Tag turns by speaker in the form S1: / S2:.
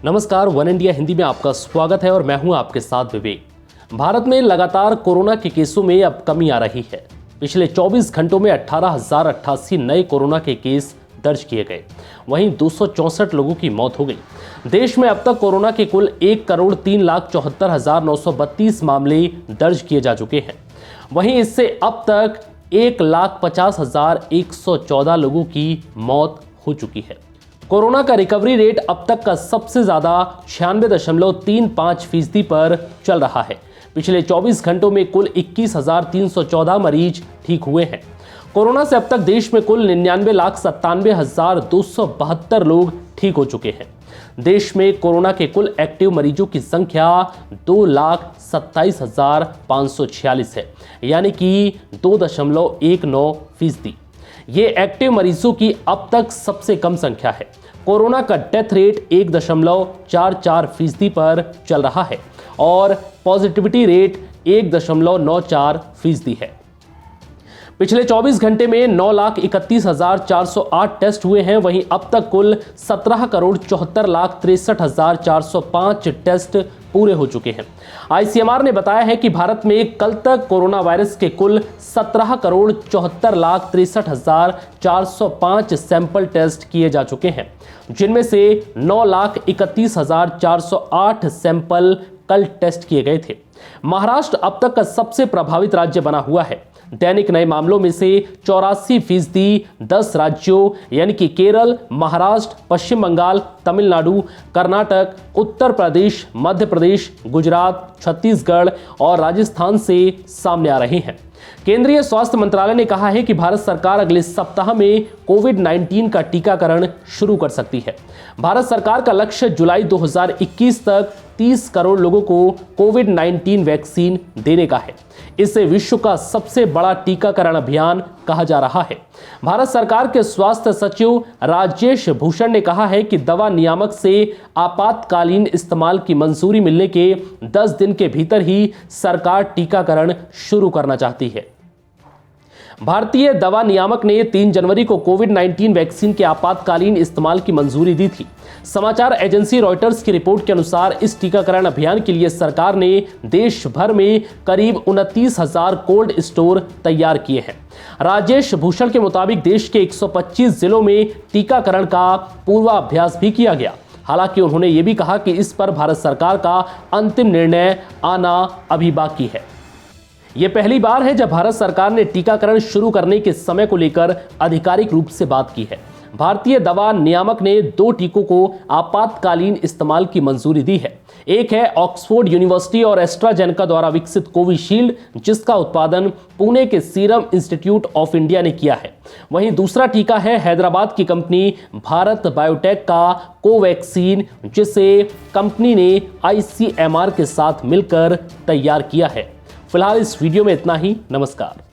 S1: नमस्कार, one India Hindi में आपका स्वागत है और मैं हूं आपके साथ विवेक। भारत में लगातार कोरोना के केसों में अब कमी आ रही है। पिछले 24 घंटों में 18,088 नए कोरोना के केस दर्ज किए गए। वहीं 264 लोगों की मौत हो गई। देश में अब तक कोरोना के कुल 1,03,74,932 मामले दर्ज किए जा चुके हैं। वहीं इससे अब तक 1,50,114 लोगों की मौत हो चुकी है। कोरोना का रिकवरी रेट अब तक का सबसे ज्यादा 96.35% पर चल रहा है। पिछले 24 घंटों में कुल 21,314 मरीज ठीक हुए हैं। कोरोना से अब तक देश में कुल 99,97,272 लोग ठीक हो चुके हैं। देश में कोरोना के कुल एक्टिव मरीजों की संख्या 2,27,546 है, यानी कि 2.19%। ये एक्टिव मरीजों की अब तक सबसे कम संख्या है। कोरोना का डेथ रेट 1.44% पर चल रहा है और पॉजिटिविटी रेट 1.94% है। पिछले 24 घंटे में 9,31,408 टेस्ट हुए हैं। वहीं अब तक कुल 17,74,63,405 टेस्ट पूरे हो चुके हैं। आईसीएमआर ने बताया है कि भारत में कल तक कोरोना वायरस के कुल 17,74,63,405 सैंपल टेस्ट किए जा चुके हैं, जिनमें से 9,31,408 सैंपल कल टेस्ट किए गए थे। महाराष्ट्र अब तक का सबसे प्रभावित राज्य बना हुआ है। दैनिक नए मामलों में से 84% 10 राज्यों यानी कि केरल, महाराष्ट्र, पश्चिम बंगाल, तमिलनाडु, कर्नाटक, उत्तर प्रदेश, मध्य प्रदेश, गुजरात, छत्तीसगढ़ और राजस्थान से सामने आ रहे हैं। केंद्रीय स्वास्थ्य मंत्रालय ने कहा है कि भारत सरकार अगले सप्ताह में कोविड-19 का टीकाकरण शुरू कर सकती है। भारत सरकार का लक्ष्य जुलाई 2021 तक 30 करोड़ लोगों को कोविड-19 वैक्सीन देने का है। इसे विश्व का सबसे बड़ा टीकाकरण अभियान कहा जा रहा है। भारत सरकार के स्वास्थ्य सचिव राजेश भूषण ने कहा है कि दवा नियामक से आपातकालीन इस्तेमाल की मंजूरी मिलने के 10 दिन के भीतर ही सरकार टीकाकरण शुरू करना चाहती है। भारतीय दवा नियामक ने 3 जनवरी को कोविड-19 वैक्सीन के आपातकालीन इस्तेमाल की मंजूरी दी थी। समाचार एजेंसी रॉयटर्स की रिपोर्ट के अनुसार इस टीकाकरण अभियान के लिए सरकार ने देश भर में करीब 29,000 कोल्ड स्टोर तैयार किए हैं। राजेश भूषण के मुताबिक देश के 125 जिलों में टीकाकरण का पूर्वाभ्यास भी किया गया। हालांकि उन्होंने ये भी कहा कि इस पर भारत सरकार का अंतिम निर्णय आना अभी बाकी है। यह पहली बार है जब भारत सरकार ने टीकाकरण शुरू करने के समय को लेकर आधिकारिक रूप से बात की है। भारतीय दवा नियामक ने 2 टीकों को आपातकालीन इस्तेमाल की मंजूरी दी है। एक है ऑक्सफोर्ड यूनिवर्सिटी और एस्ट्राजेनेका द्वारा विकसित कोविशील्ड, जिसका उत्पादन पुणे के सीरम इंस्टीट्यूट ऑफ इंडिया ने किया है। वहीं दूसरा टीका है हैदराबाद की कंपनी भारत बायोटेक का कोवैक्सीन, जिसे कंपनी ने आईसीएमआर के साथ मिलकर तैयार किया है। फिलहाल इस वीडियो में इतना ही। नमस्कार।